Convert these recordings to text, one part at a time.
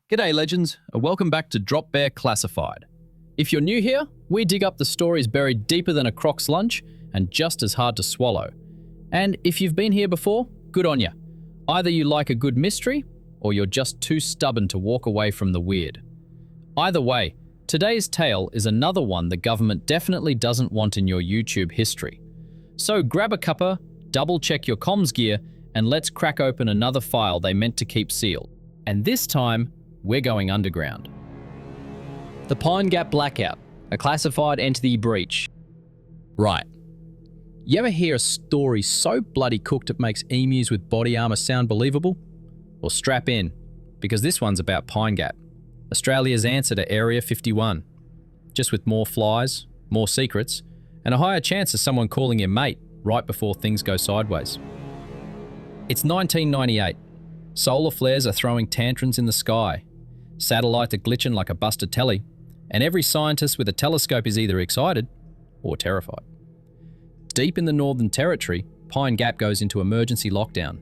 G'day legends, and welcome back to Drop Bear Classified. If you're new here, we dig up the stories buried deeper than a croc's lunch and just as hard to swallow. And if you've been here before, good on ya. Either you like a good mystery, or you're just too stubborn to walk away from the weird. Either way, today's tale is another one the government definitely doesn't want in your YouTube history. So grab a cuppa, double check your comms gear, and let's crack open another file they meant to keep sealed. And this time, we're going underground. The Pine Gap Blackout, a classified entity breach. Right. You ever hear a story so bloody cooked it makes emus with body armor sound believable? Well, strap in, because this one's about Pine Gap, Australia's answer to Area 51. Just with more flies, more secrets, and a higher chance of someone calling you mate right before things go sideways. It's 1998. Solar flares are throwing tantrums in the sky. Satellites are glitching like a busted telly, and every scientist with a telescope is either excited or terrified. Deep in the Northern Territory, Pine Gap goes into emergency lockdown.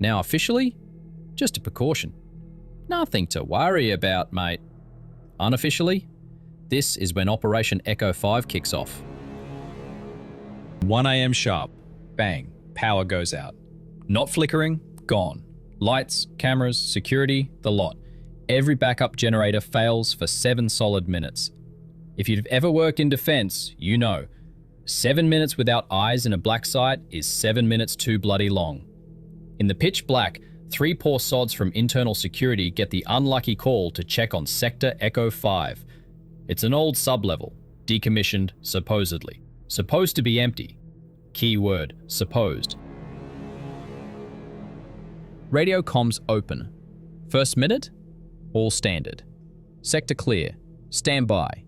Now officially, just a precaution. Nothing to worry about, mate. Unofficially, this is when Operation Echo 5 kicks off. 1 a.m. sharp. Bang. Power goes out. Not flickering, gone. Lights, cameras, security, the lot. Every backup generator fails for 7 solid minutes. If you've ever worked in defense, you know, 7 minutes without eyes in a black site is 7 minutes too bloody long. In the pitch black, 3 poor sods from internal security get the unlucky call to check on Sector Echo 5. It's an old sub-level, decommissioned supposedly. Supposed to be empty. Key word, supposed. Radio comms open. First minute, all standard. Sector clear, stand by.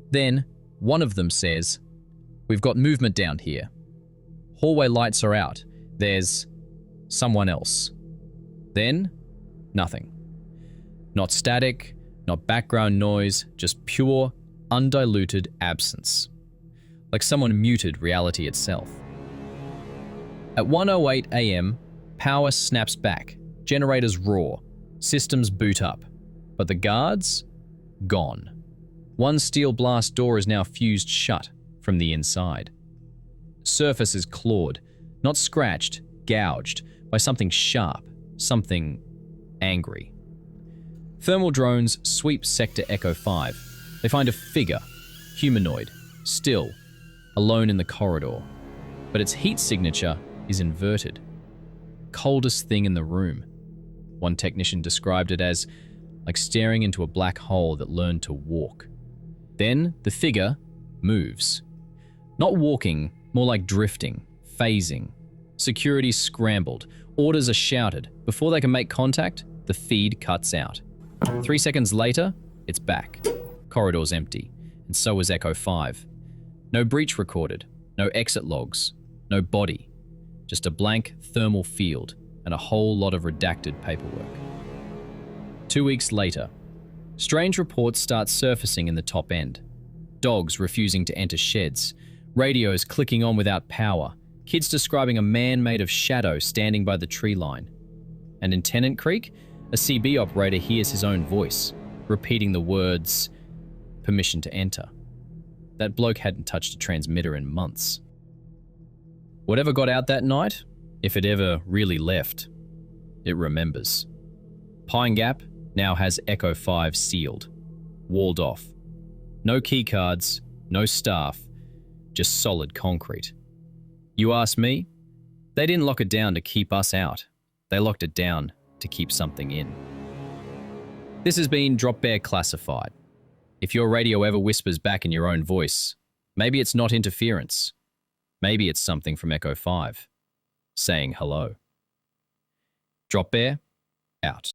Then, one of them says, "We've got movement down here. Hallway lights are out. There's someone else." Then, nothing. Not static, not background noise, just pure, undiluted absence. Like someone muted reality itself. At 1:08 a.m., power snaps back, generators roar, systems boot up, but the guards? Gone. One steel blast door is now fused shut from the inside. Surface is clawed, not scratched, gouged by something sharp, something angry. Thermal drones sweep Sector Echo 5. They find a figure, humanoid, still, alone in the corridor, but its heat signature is inverted. Coldest thing in the room. One technician described it as like staring into a black hole that learned to walk. Then the figure moves. Not walking, more like drifting, phasing. Security scrambled. Orders are shouted. Before they can make contact, the feed cuts out. 3 seconds later, it's back. Corridor's empty, and so is Echo 5. No breach recorded, no exit logs, no body. Just a blank thermal field and a whole lot of redacted paperwork. 2 weeks later, strange reports start surfacing in the top end. Dogs refusing to enter sheds, radios clicking on without power, kids describing a man made of shadow standing by the tree line. And in Tennant Creek, a CB operator hears his own voice, repeating the words, "Permission to enter." That bloke hadn't touched a transmitter in months. Whatever got out that night, if it ever really left, it remembers. Pine Gap now has Echo 5 sealed, walled off. No keycards, no staff, just solid concrete. You ask me, they didn't lock it down to keep us out. They locked it down to keep something in. This has been Drop Bear Classified. If your radio ever whispers back in your own voice, maybe it's not interference. Maybe it's something from Echo 5, saying hello. Drop Bear, out.